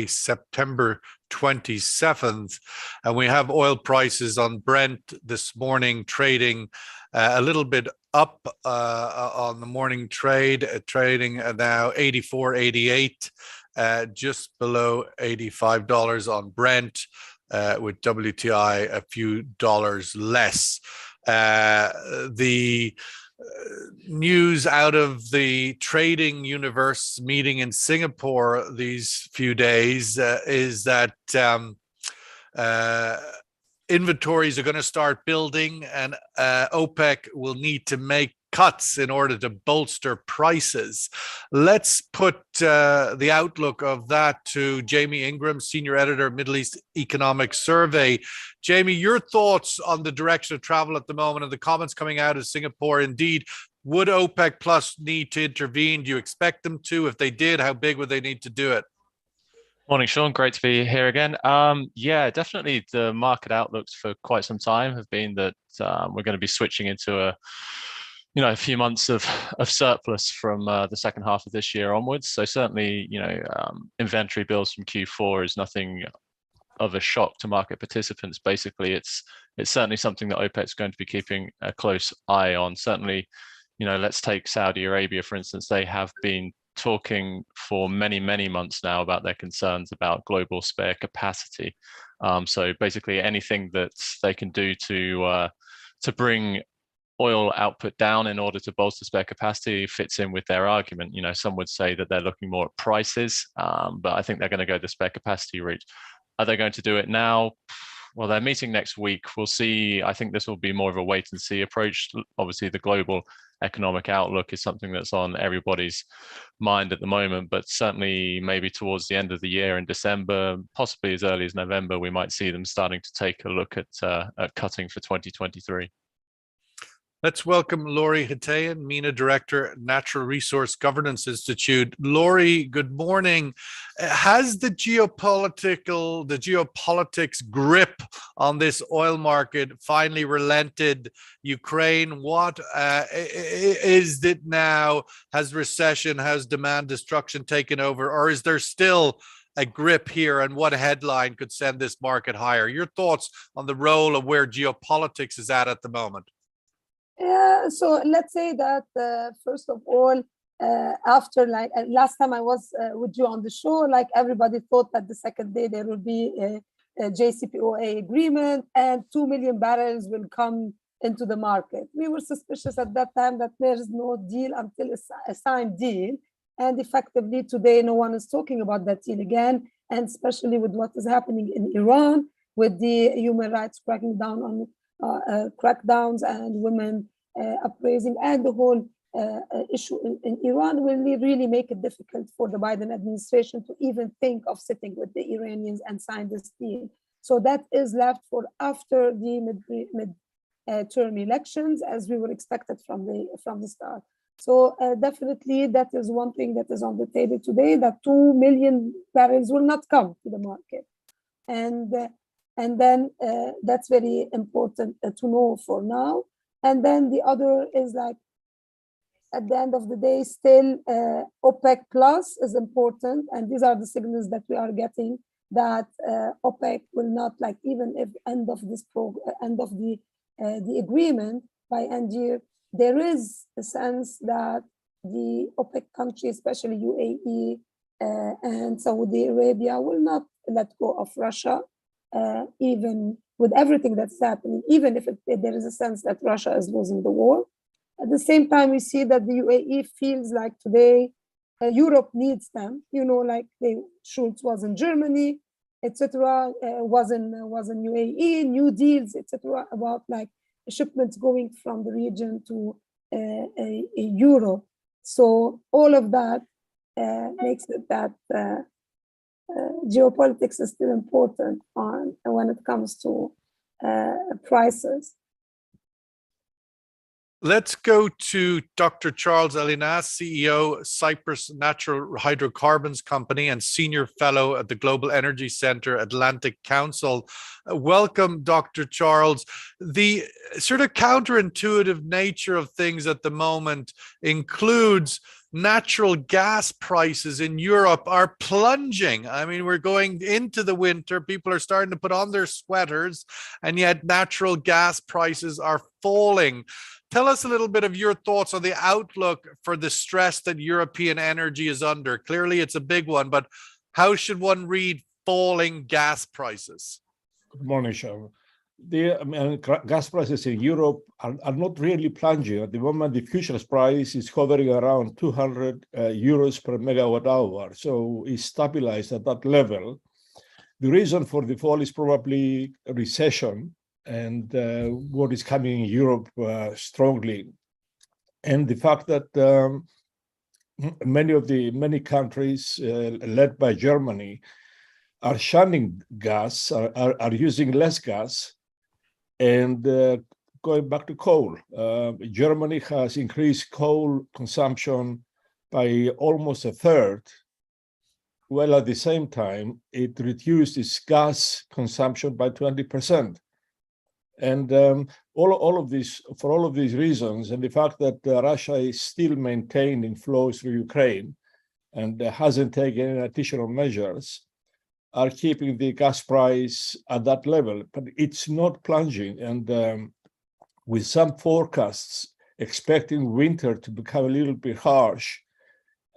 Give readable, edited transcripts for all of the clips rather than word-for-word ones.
September 27th, and we have oil prices on Brent this morning trading a little bit up on the morning trade, trading now 84.88, just below $85 on Brent, with WTI a few dollars less. The news out of the trading universe meeting in Singapore these few days is that inventories are going to start building, and OPEC will need to make cuts in order to bolster prices. Let's put the outlook of that to Jamie Ingram, Senior Editor of Middle East Economic Survey. Jamie, your thoughts on the direction of travel at the moment and the comments coming out of Singapore. Indeed, would OPEC Plus need to intervene? Do you expect them to? If they did, how big would they need to do it? Morning, Sean. Great to be here again. Yeah, definitely the market outlooks for quite some time have been that we're going to be switching into a few months of surplus from the second half of this year onwards. So certainly, inventory builds from Q4 is nothing of a shock to market participants. Basically, it's certainly something that OPEC is going to be keeping a close eye on. Certainly, let's take Saudi Arabia, for instance. They have been talking for many, many months now about their concerns about global spare capacity. So basically anything that they can do to bring oil output down in order to bolster spare capacity fits in with their argument. Some would say that they're looking more at prices, but I think they're going to go the spare capacity route. Are they going to do it now? Well, they're meeting next week. We'll see. I think this will be more of a wait and see approach. Obviously, the global economic outlook is something that's on everybody's mind at the moment, but certainly maybe towards the end of the year in December, possibly as early as November, we might see them starting to take a look at cutting for 2023. Let's welcome Lori Hatayan, MENA Director, Natural Resource Governance Institute. Lori, good morning. Has the geopolitics grip on this oil market finally relented? Ukraine, what is it now? Has recession, has demand destruction taken over, or is there still a grip here, and what headline could send this market higher? Your thoughts on the role of where geopolitics is at the moment? So let's say that first of all, after last time I was with you on the show, everybody thought that the second day there will be a JCPOA agreement and 2 million barrels will come into the market. We were suspicious at that time that there is no deal until a signed deal, and effectively today no one is talking about that deal again, and especially with what is happening in Iran with the human rights cracking down on crackdowns and women upraising, and the whole issue in Iran will really make it difficult for the Biden administration to even think of sitting with the Iranians and sign this deal. So that is left for after the mid-term elections, as we were expected from the start. So definitely that is one thing that is on the table today, that 2 million barrels will not come to the market. And then that's very important to know for now. And then the other is at the end of the day, still OPEC Plus is important. And these are the signals that we are getting that OPEC will not, even if end of the agreement by end year, there is a sense that the OPEC countries, especially UAE and Saudi Arabia, will not let go of Russia. Even with everything that's happening, even if there is a sense that Russia is losing the war. At the same time, we see that the UAE feels like today Europe needs them. Schultz was in Germany, etc. Was in UAE, new deals, etc. About shipments going from the region to Europe. So all of that makes it that geopolitics is still important when it comes to prices. Let's go to Dr. Charles Elinas, CEO, Cyprus Natural Hydrocarbons Company and Senior Fellow at the Global Energy Center, Atlantic Council. Welcome, Dr. Charles. The sort of counterintuitive nature of things at the moment includes natural gas prices in Europe are plunging. I mean, we're going into the winter, people are starting to put on their sweaters, and yet natural gas prices are falling. Tell us a little bit of your thoughts on the outlook for the stress that European energy is under. Clearly, it's a big one, but how should one read falling gas prices? Good morning, Sean. Gas prices in Europe are not really plunging. At the moment, the futures price is hovering around 200 euros per megawatt hour. So it's stabilized at that level. The reason for the fall is probably a recession and what is coming in Europe strongly. And the fact that many countries led by Germany are shunning gas, are using less gas, and going back to coal. Germany has increased coal consumption by almost a third, while at the same time, it reduced its gas consumption by 20%. And all of this, for all of these reasons, and the fact that Russia is still maintaining flows through Ukraine and hasn't taken any additional measures, are keeping the gas price at that level, but it's not plunging. And with some forecasts expecting winter to become a little bit harsh,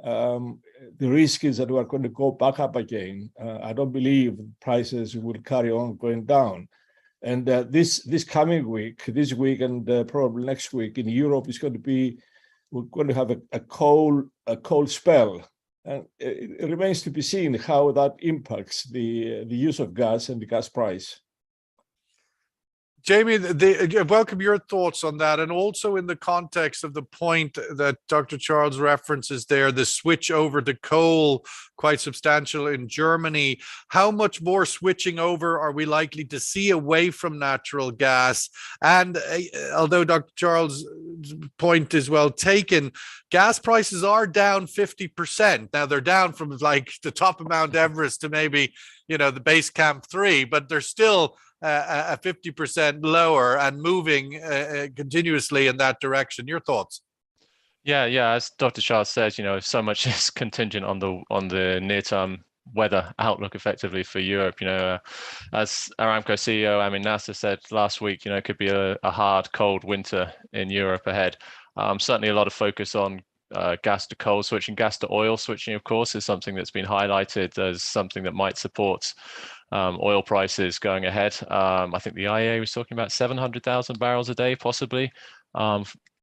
the risk is that we're going to go back up again. I don't believe prices will carry on going down. And this coming week, this week and probably next week in Europe is going to be, we're going to have a cold spell. And it remains to be seen how that impacts the use of gas and the gas price. Jamie, welcome your thoughts on that, and also in the context of the point that Dr. Charles references there, the switch over to coal, quite substantial in Germany. How much more switching over are we likely to see away from natural gas? And although Dr. Charles' point is well taken, gas prices are down 50%. Now they're down from like the top of Mount Everest to maybe, the base camp 3, but they're still a 50% lower and moving continuously in that direction. Your thoughts? Yeah. As Dr. Charles says, so much is contingent on the near-term weather outlook, effectively, for Europe. As Aramco CEO Amin Nasser said last week, it could be a hard, cold winter in Europe ahead. Certainly, a lot of focus on gas to coal switching. Gas to oil switching, of course, is something that's been highlighted as something that might support oil prices going ahead. I think the IEA was talking about 700,000 barrels a day, possibly,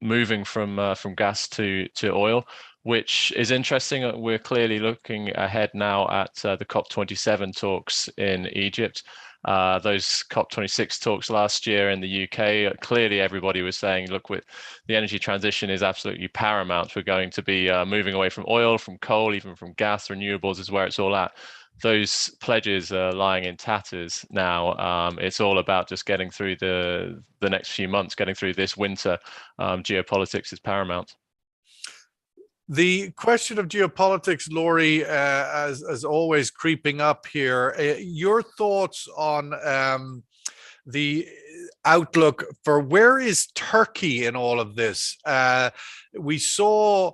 moving from gas to oil, which is interesting. We're clearly looking ahead now at the COP27 talks in Egypt. Those COP26 talks last year in the UK, clearly everybody was saying, look, the energy transition is absolutely paramount. We're going to be moving away from oil, from coal, even from gas. Renewables is where it's all at. Those pledges are lying in tatters now. It's all about just getting through the next few months, getting through this winter. Geopolitics is paramount. The question of geopolitics, Laurie, as always, creeping up here. Your thoughts on the outlook for where is Turkey in all of this? We saw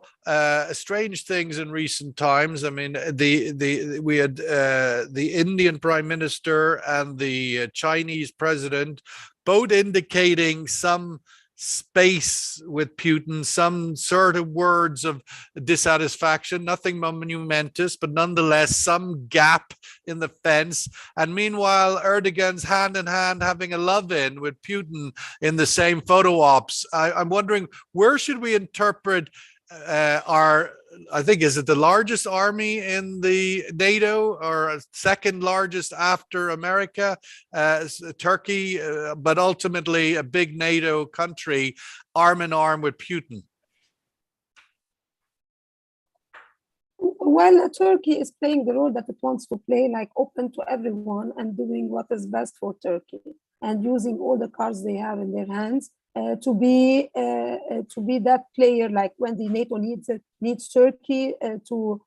strange things in recent times. I mean, we had the Indian Prime Minister and the Chinese president both indicating some space with Putin, some sort of words of dissatisfaction, nothing monumentous, but nonetheless some gap in the fence. And meanwhile, Erdogan's hand in hand having a love-in with Putin in the same photo ops. I'm wondering, where should we interpret I think, is it the largest army in the NATO, or second largest after America, Turkey, but ultimately a big NATO country, arm in arm with Putin? Well, Turkey is playing the role that it wants to play, like open to everyone and doing what is best for Turkey and using all the cards they have in their hands. To be that player, like when the NATO needs Turkey to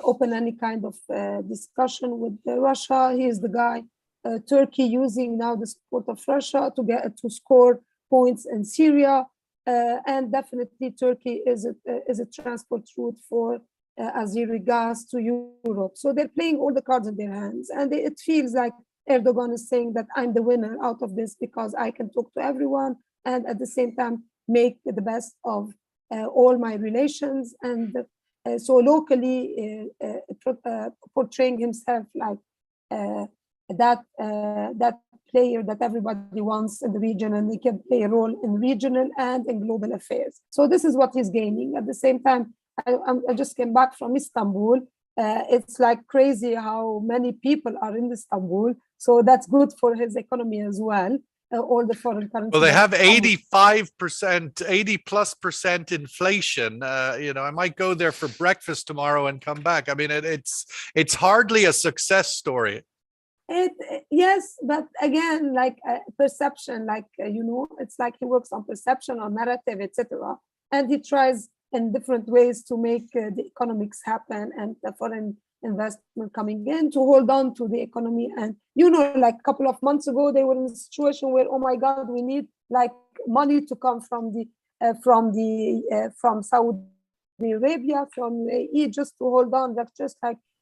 open any kind of discussion with Russia. He is the guy. Turkey using now the support of Russia to score points in Syria. and definitely Turkey is a transport route for Azeri gas to Europe. So they're playing all the cards in their hands, and it feels like Erdogan is saying that I'm the winner out of this because I can talk to everyone and at the same time make the best of all my relations. And so locally portraying himself like that player that everybody wants in the region, and he can play a role in regional and in global affairs. So this is what he's gaining. At the same time, I just came back from Istanbul. It's like crazy how many people are in Istanbul. So that's good for his economy as well. All the foreign currency. Well, they have 85%, 80+% inflation. I might go there for breakfast tomorrow and come back. I mean, it's hardly a success story. Yes, but again, like perception, like it's like he works on perception, on narrative, etc. And he tries in different ways to make the economics happen and the foreign investment coming in to hold on to the economy. And like a couple of months ago, they were in a situation where, oh my God, we need like money to come from Saudi Arabia, from UAE, just to hold on. That's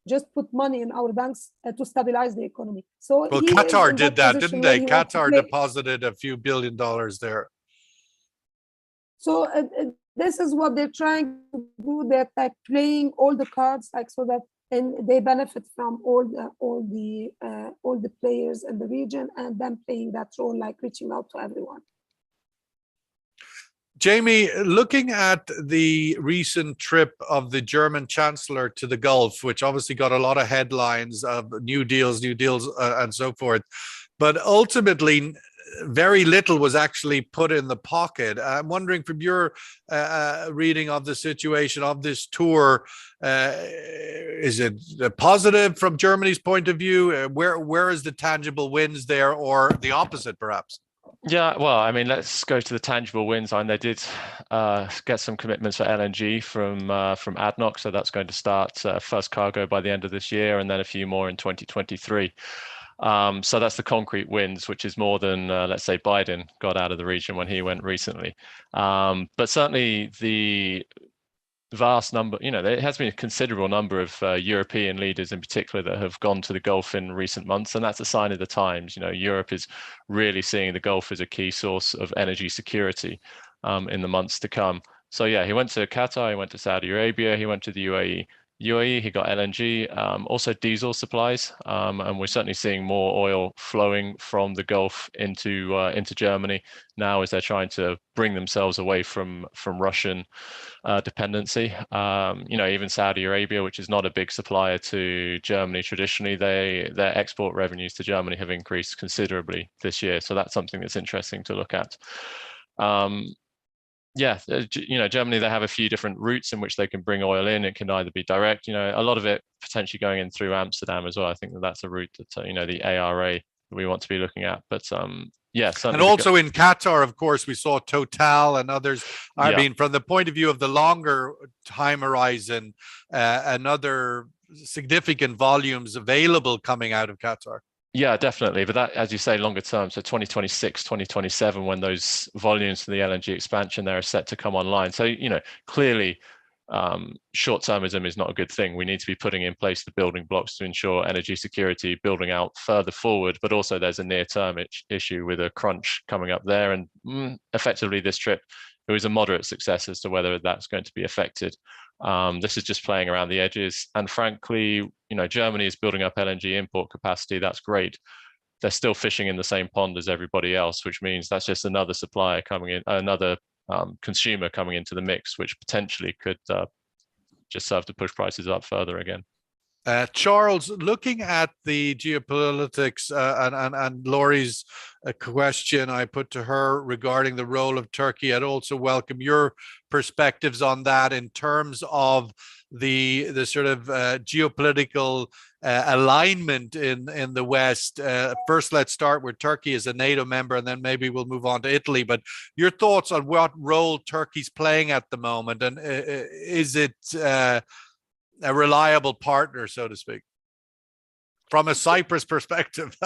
just put money in our banks to stabilize the economy. So well, Qatar did that, didn't they? Qatar deposited a few $1 billion there. So this is what they're trying to do. They're like playing all the cards, like so that they benefit from all the players in the region, and then playing that role, like reaching out to everyone. Jamie, looking at the recent trip of the German Chancellor to the Gulf, which obviously got a lot of headlines of new deals, and so forth, but ultimately very little was actually put in the pocket. I'm wondering, from your reading of the situation of this tour, is it positive from Germany's point of view? Where is the tangible wins there, or the opposite, perhaps? Yeah, well, I mean, let's go to the tangible wins. And they did get some commitments for LNG from ADNOC, so that's going to start first cargo by the end of this year, and then a few more in 2023. So that's the concrete wins, which is more than, let's say, Biden got out of the region when he went recently. But certainly the vast number, there has been a considerable number of European leaders in particular that have gone to the Gulf in recent months, and that's a sign of the times. Europe is really seeing the Gulf as a key source of energy security in the months to come. So yeah, he went to Qatar, he went to Saudi Arabia, he went to the UAE. He got LNG, also diesel supplies, and we're certainly seeing more oil flowing from the Gulf into Germany now as they're trying to bring themselves away from Russian dependency. Even Saudi Arabia, which is not a big supplier to Germany traditionally, their export revenues to Germany have increased considerably this year. So that's something that's interesting to look at. Germany, they have a few different routes in which they can bring oil in. It can either be direct, a lot of it potentially going in through Amsterdam as well. I think that's a route that, the ARA we want to be looking at. But and also in Qatar, of course, we saw Total and others. I mean, from the point of view of the longer time horizon, another significant volumes available coming out of Qatar. Yeah, definitely. But that, as you say, longer term, so 2026, 2027, when those volumes for the LNG expansion there are set to come online. So, clearly short-termism is not a good thing. We need to be putting in place the building blocks to ensure energy security, building out further forward, but also there's a near-term issue with a crunch coming up there. And effectively this trip, it was a moderate success as to whether that's going to be affected. This is just playing around the edges. And frankly, Germany is building up LNG import capacity. That's great. They're still fishing in the same pond as everybody else, which means that's just another supplier coming in, another consumer coming into the mix, which potentially could just serve to push prices up further again. Charles, looking at the geopolitics and Laurie's question I put to her regarding the role of Turkey, I'd also welcome your perspectives on that in terms of the sort of geopolitical alignment in the West. First, let's start with Turkey as a NATO member, and then maybe we'll move on to Italy. But your thoughts on what role Turkey's playing at the moment, and is it a reliable partner, so to speak? from a Cyprus perspective.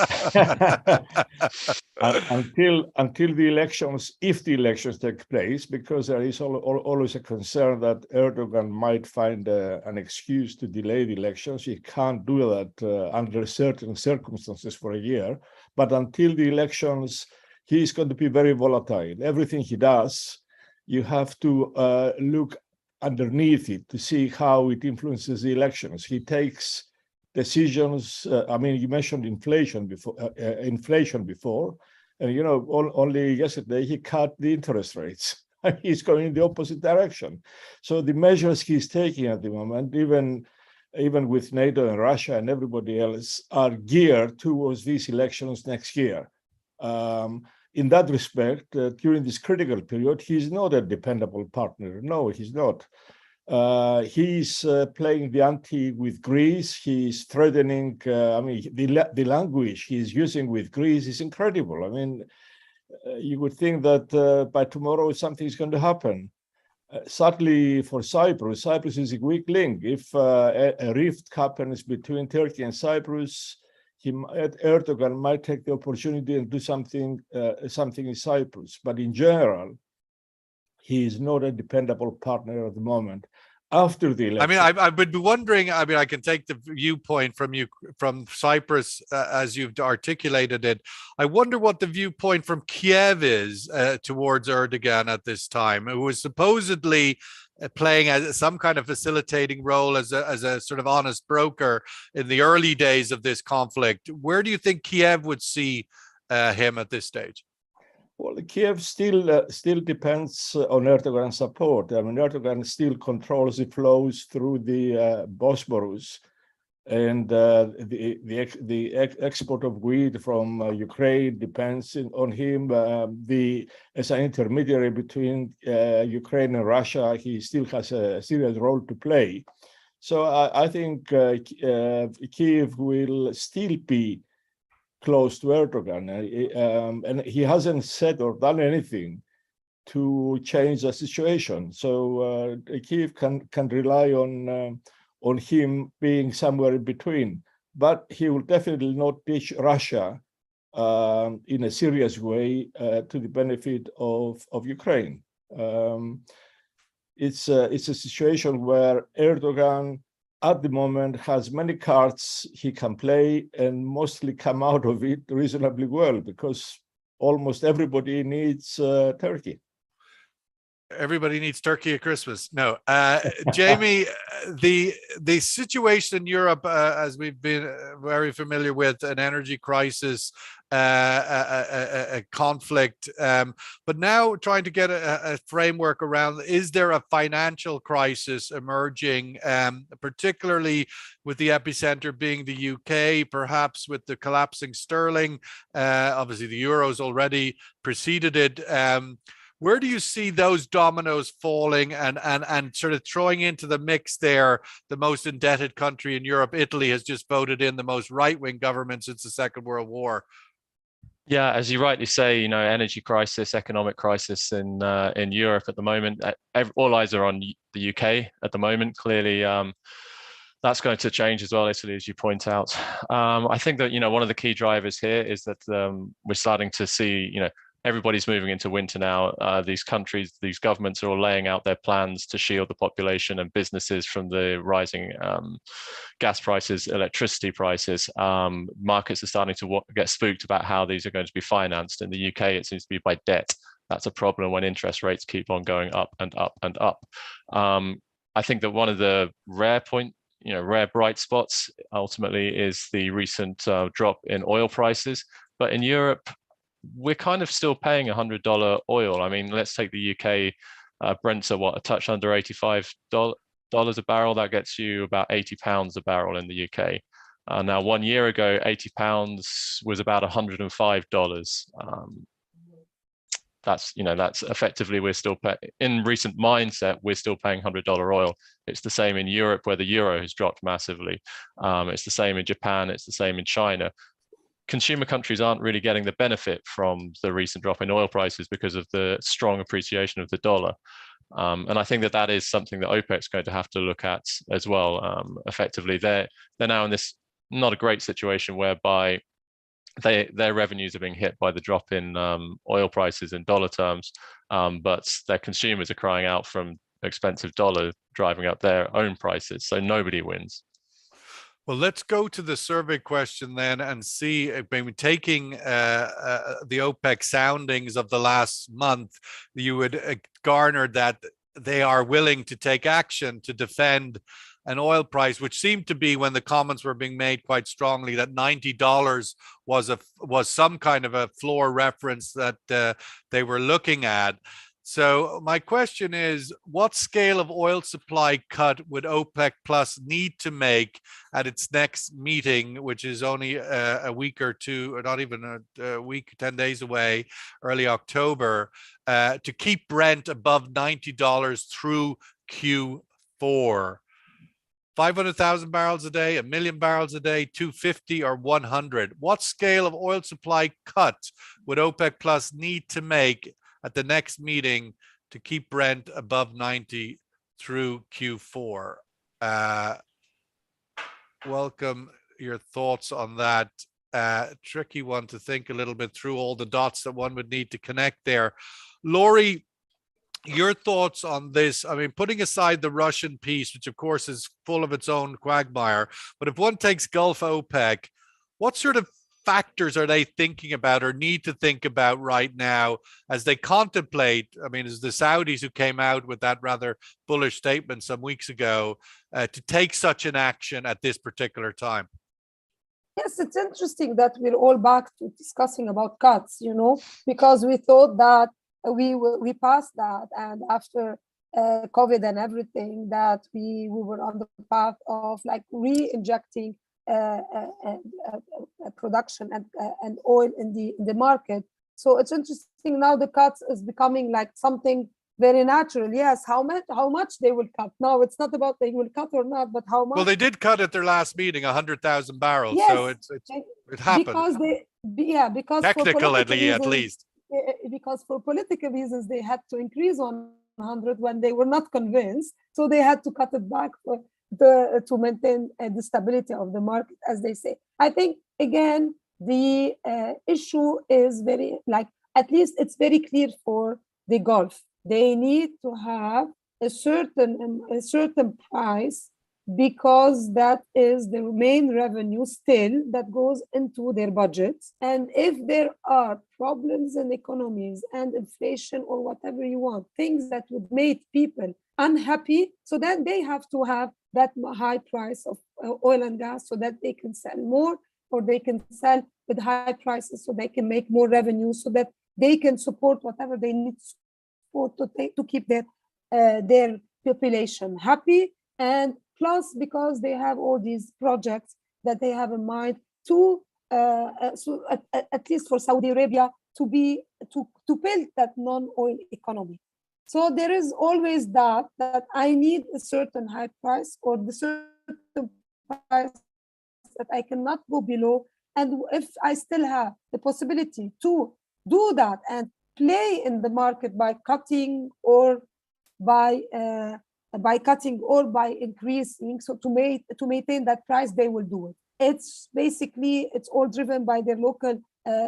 Until the elections, if the elections take place, because there is always a concern that Erdogan might find an excuse to delay the elections. He can't do that under certain circumstances for a year. But until the elections, he is going to be very volatile. Everything he does, you have to look underneath it to see how it influences the elections. He takes decisions. I mean, you mentioned inflation before. And only yesterday he cut the interest rates. He's going in the opposite direction. So the measures he's taking at the moment, even with NATO and Russia and everybody else, are geared towards these elections next year. In that respect, during this critical period, he's not a dependable partner. No, he's not. He's playing the ante with Greece. He's threatening. The language he's using with Greece is incredible. I mean, you would think that by tomorrow something's going to happen. Sadly for Cyprus, Cyprus is a weak link. If a rift happens between Turkey and Cyprus, Erdogan might take the opportunity and do something in Cyprus. But in general, he is not a dependable partner at the moment. After the election, I would be wondering. I mean, I can take the viewpoint from Cyprus as you've articulated it. I wonder what the viewpoint from Kiev is towards Erdogan at this time, who was supposedly playing as some kind of facilitating role as a sort of honest broker in the early days of this conflict. Where do you think Kiev would see him at this stage? Well, Kiev still depends on Erdogan's support. I mean, Erdogan still controls the flows through the Bosporus, and the export of wheat from Ukraine depends on him. As an intermediary between Ukraine and Russia, he still has a serious role to play. So I think Kiev will still be close to Erdogan, and he hasn't said or done anything to change the situation. So Kiev can rely on him being somewhere in between, but he will definitely not ditch Russia in a serious way to the benefit of Ukraine. It's a situation where Erdogan at the moment has many cards he can play and mostly come out of it reasonably well, because almost everybody needs Turkey. Everybody needs turkey at Christmas. No, Jamie, the situation in Europe, as we've been very familiar with, an energy crisis, a conflict, but now trying to get a framework around, is there a financial crisis emerging, particularly with the epicenter being the UK, perhaps with the collapsing sterling? Obviously, the euro's already preceded it. Where do you see those dominoes falling and sort of throwing into the mix there? The most indebted country in Europe, Italy, has just voted in the most right-wing government since the Second World War. Yeah, as you rightly say, energy crisis, economic crisis in Europe at the moment. All eyes are on the UK at the moment. Clearly, that's going to change as well, Italy, as you point out. I think that one of the key drivers here is that we're starting to see everybody's moving into winter now. These countries, these governments are all laying out their plans to shield the population and businesses from the rising gas prices, electricity prices. Markets are starting to get spooked about how these are going to be financed. In the UK, it seems to be by debt. That's a problem when interest rates keep on going up and up and up. I think that one of the rare bright spots ultimately is the recent drop in oil prices. But in Europe, we're kind of still paying $100 oil. I mean, let's take the UK. Brent's a touch under $85 a barrel. That gets you about £80 a barrel in the UK. Now, 1 year ago, £80 was about $105. That's effectively, we're still in recent mindset, we're still paying $100 oil. It's the same in Europe, where the euro has dropped massively. It's the same in Japan. It's the same in China. Consumer countries aren't really getting the benefit from the recent drop in oil prices because of the strong appreciation of the dollar. And I think that is something that OPEC is going to have to look at as well. Effectively, they're now in this not a great situation whereby their revenues are being hit by the drop in oil prices in dollar terms, but their consumers are crying out from expensive dollar driving up their own prices. So nobody wins. Well, let's go to the survey question then and see, maybe taking the OPEC soundings of the last month, you would garner that they are willing to take action to defend an oil price, which seemed to be, when the comments were being made quite strongly, that $90 was some kind of a floor reference that they were looking at. So my question is, what scale of oil supply cut would OPEC Plus need to make at its next meeting, which is only a week or two, or not even a week, 10 days away, early October, to keep Brent above $90 through Q4? 500,000 barrels a day, 1 million barrels a day, 250 or 100? What scale of oil supply cut would OPEC Plus need to make at the next meeting to keep Brent above 90 through Q4? Welcome your thoughts on that. Tricky one to think a little bit through all the dots that one would need to connect there. Laurie, your thoughts on this? I mean, putting aside the Russian piece, which of course is full of its own quagmire, but if one takes Gulf OPEC, what sort of factors are they thinking about or need to think about right now as they contemplate? I mean, it's the Saudis who came out with that rather bullish statement some weeks ago to take such an action at this particular time. Yes, it's interesting that we're all back to discussing about cuts, because we thought that we passed that, and after COVID and everything, that we were on the path of like re-injecting production and oil in the market. So it's interesting now the cuts is becoming like something very natural. Yes, how much they will cut. Now it's not about they will cut or not, but how much. Well, they did cut at their last meeting 100,000 barrels. Yes, so it happened. Because technically at least. Because for political reasons they had to increase on 100 when they were not convinced, so they had to cut it back to maintain the stability of the market, as they say. I think again the issue is very, like, at least it's very clear for the Gulf. They need to have a certain price, because that is the main revenue still that goes into their budgets. And if there are problems in economies and inflation or whatever you want, things that would make people unhappy, so then they have to have that high price of oil and gas so that they can sell more, or they can sell with high prices so they can make more revenue, so that they can support whatever they need to support to keep their population happy. And plus, because they have all these projects that they have in mind to, so at least for Saudi Arabia, to build that non-oil economy. So there is always that I need a certain high price, or the certain price that I cannot go below. And if I still have the possibility to do that and play in the market by cutting or by increasing, so to maintain that price, they will do it. It's basically, it's all driven by their local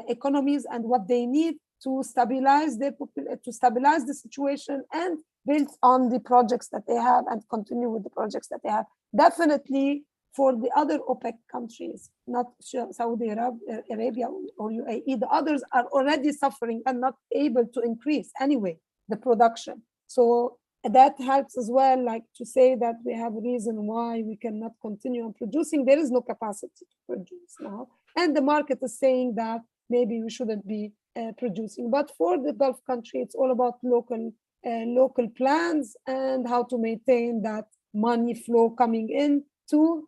economies and what they need to stabilize the situation and build on the projects that they have and continue with the projects that they have. Definitely for the other OPEC countries, not Saudi Arabia or UAE, the others are already suffering and not able to increase anyway the production. So that helps as well, like to say that we have a reason why we cannot continue on producing. There is no capacity to produce now. And the market is saying that maybe we shouldn't be producing. But for the Gulf country, it's all about local plans and how to maintain that money flow coming in to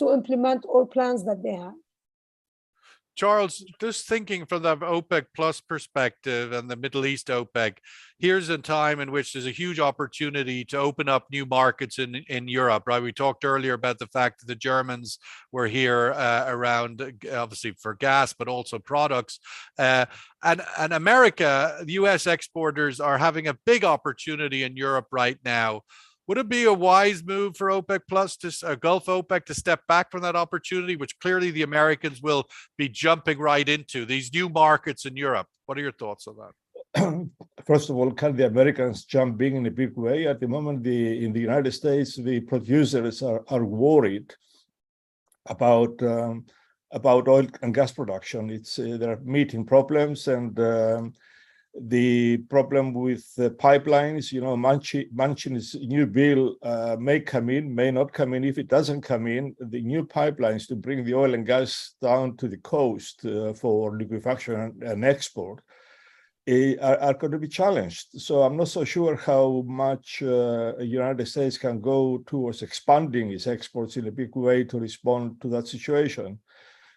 implement all plans that they have. Charles, just thinking from the OPEC Plus perspective and the Middle East OPEC, here's a time in which there's a huge opportunity to open up new markets in Europe, right? We talked earlier about the fact that the Germans were here around, obviously for gas, but also products. And America, the US exporters are having a big opportunity in Europe right now. Would it be a wise move for OPEC Plus to Gulf OPEC to step back from that opportunity, which clearly the Americans will be jumping right into, these new markets in Europe? What are your thoughts on that? First of all, can the Americans jump in a big way? At the moment, in the United States, the producers are worried about oil and gas production. There are meeting problems, and the problem with the pipelines, Manchin's new bill may come in, may not come in. If it doesn't come in, the new pipelines to bring the oil and gas down to the coast for liquefaction and export are going to be challenged. So I'm not so sure how much the United States can go towards expanding its exports in a big way to respond to that situation.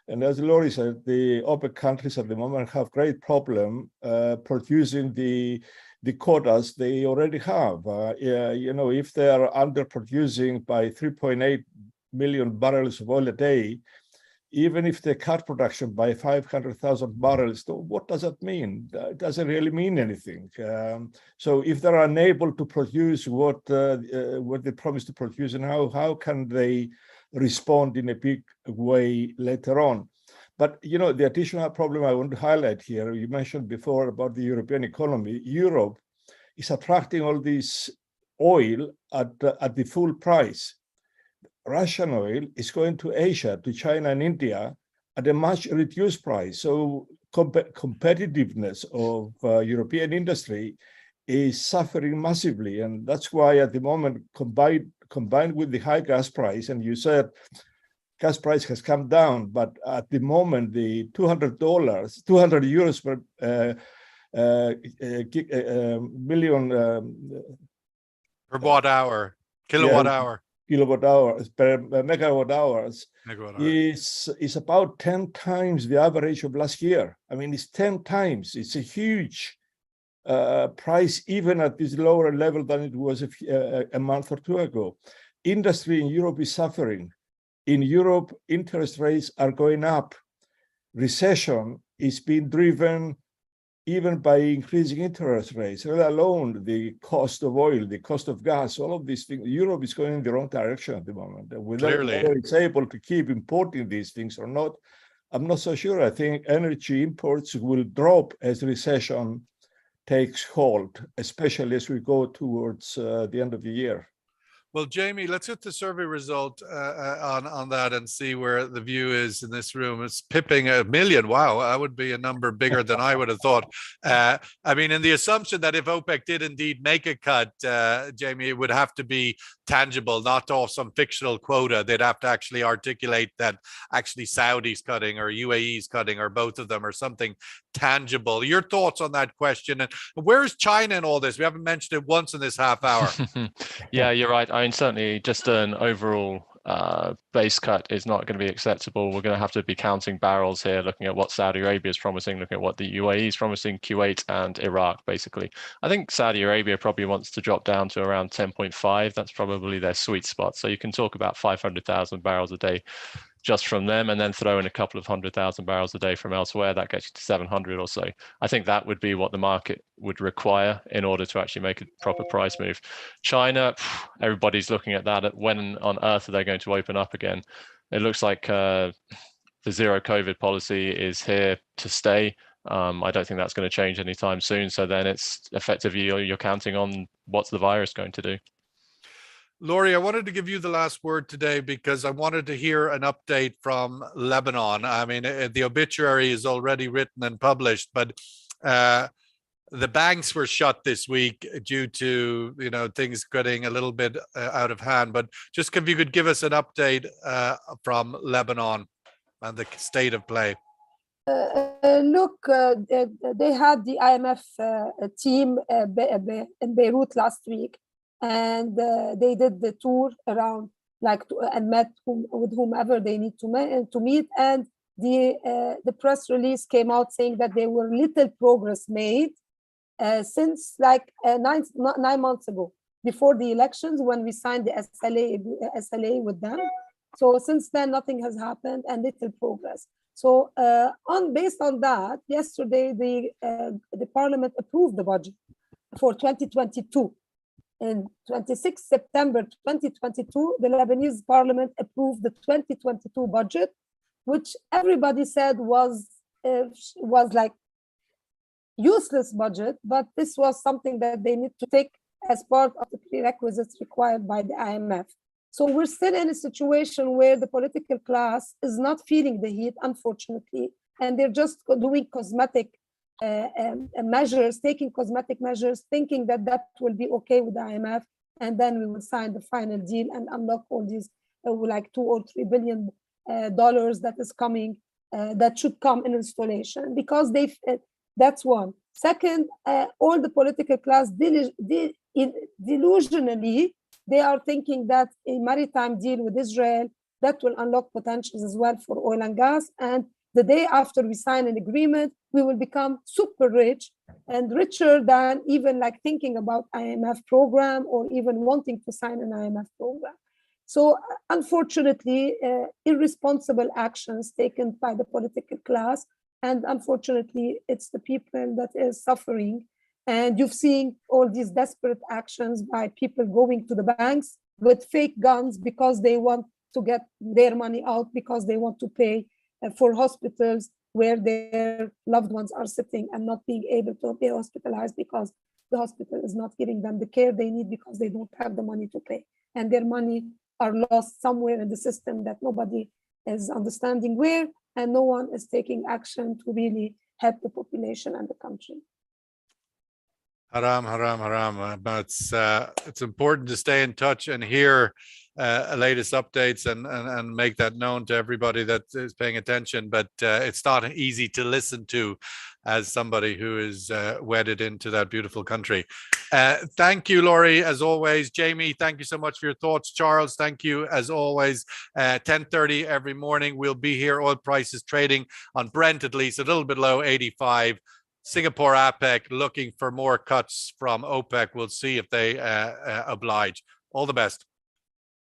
And as Lori said, the OPEC countries at the moment have great problem producing the quotas they already have. If they are underproducing by 3.8 million barrels of oil a day, even if they cut production by 500,000 barrels, what does that mean? It doesn't really mean anything. So if they're unable to produce what they promised to produce now, how can they respond in a big way later on? But the additional problem I want to highlight here, you mentioned before about the European economy. Europe is attracting all this oil at the full price. Russian oil is going to Asia, to China and India at a much reduced price. So competitiveness of European industry is suffering massively. And that's why at the moment, combined with the high gas price, and you said gas price has come down, but at the moment, the €200 per million per watt hour, kilowatt hour. Kilowatt hours per megawatt hours is about 10 times the average of last year. I mean, it's 10 times. It's a huge price, even at this lower level than it was a month or two ago. Industry in Europe is suffering. In Europe, interest rates are going up. Recession is being driven even by increasing interest rates, let alone the cost of oil, the cost of gas, all of these things. Europe is going in the wrong direction at the moment. Whether it's able to keep importing these things or not, I'm not so sure. I think energy imports will drop as recession takes hold, especially as we go towards the end of the year. Well, Jamie, let's get the survey result on that and see where the view is in this room. It's pipping 1 million. Wow, that would be a number bigger than I would have thought. I mean, in the assumption that if OPEC did indeed make a cut, Jamie, it would have to be tangible, not off some fictional quota. They'd have to actually articulate that actually Saudi's cutting or UAE's cutting or both of them or something tangible. Your thoughts on that question? And where's China in all this? We haven't mentioned it once in this half hour. Yeah, you're right. I mean, certainly just an overall base cut is not going to be acceptable. We're going to have to be counting barrels here, looking at what Saudi Arabia is promising, looking at what the UAE is promising, Kuwait and Iraq, basically. I think Saudi Arabia probably wants to drop down to around 10.5. That's probably their sweet spot. So you can talk about 500,000 barrels a day just from them, and then throw in a couple of 100,000 barrels a day from elsewhere. That gets you to 700 or so. I think that would be what the market would require in order to actually make a proper price move. China, everybody's looking at that. When on earth are they going to open up again? It looks like the zero COVID policy is here to stay. I don't think that's going to change anytime soon. So then it's effectively you're counting on what's the virus going to do. Lori, I wanted to give you the last word today because I wanted to hear an update from Lebanon. I mean, the obituary is already written and published, but the banks were shut this week due to, things getting a little bit out of hand. But just if you could give us an update from Lebanon and the state of play. Look, they had the IMF team in Beirut last week. And they did the tour around, and met with whomever they need to meet. And the press release came out saying that there were little progress made since 9 months ago, before the elections, when we signed the SLA with them. So since then, nothing has happened and little progress. So based on that, yesterday the parliament approved the budget for 2022. in 26 September 2022, the Lebanese parliament approved the 2022 budget, which everybody said was like useless budget, but this was something that they need to take as part of the prerequisites required by the IMF. So we're still in a situation where the political class is not feeling the heat, unfortunately, and they're just doing cosmetic measures, taking cosmetic measures, thinking that that will be okay with the IMF, and then we will sign the final deal and unlock all these like $2 or $3 billion that is coming, that should come in installation, because they that's one. Second, all the political class delusionally, they are thinking that a maritime deal with Israel that will unlock potentials as well for oil and gas, and the day after we sign an agreement, we will become super rich and richer than even like thinking about IMF program or even wanting to sign an IMF program. So unfortunately, irresponsible actions taken by the political class, and unfortunately, it's the people that is suffering. And you've seen all these desperate actions by people going to the banks with fake guns because they want to get their money out, because they want to pay for hospitals where their loved ones are sitting and not being able to be hospitalized because the hospital is not giving them the care they need because they don't have the money to pay. And their money are lost somewhere in the system that nobody is understanding where, and no one is taking action to really help the population and the country. Haram, haram, haram. But it's important to stay in touch and hear latest updates and make that known to everybody that is paying attention. But it's not easy to listen to as somebody who is wedded into that beautiful country. Thank you, Laurie, as always. Jamie, thank you so much for your thoughts. Charles, thank you as always. 10:30 every morning, we'll be here. Oil prices trading on Brent at least a little bit low, 85. Singapore APEC looking for more cuts from OPEC. We'll see if they oblige. All the best.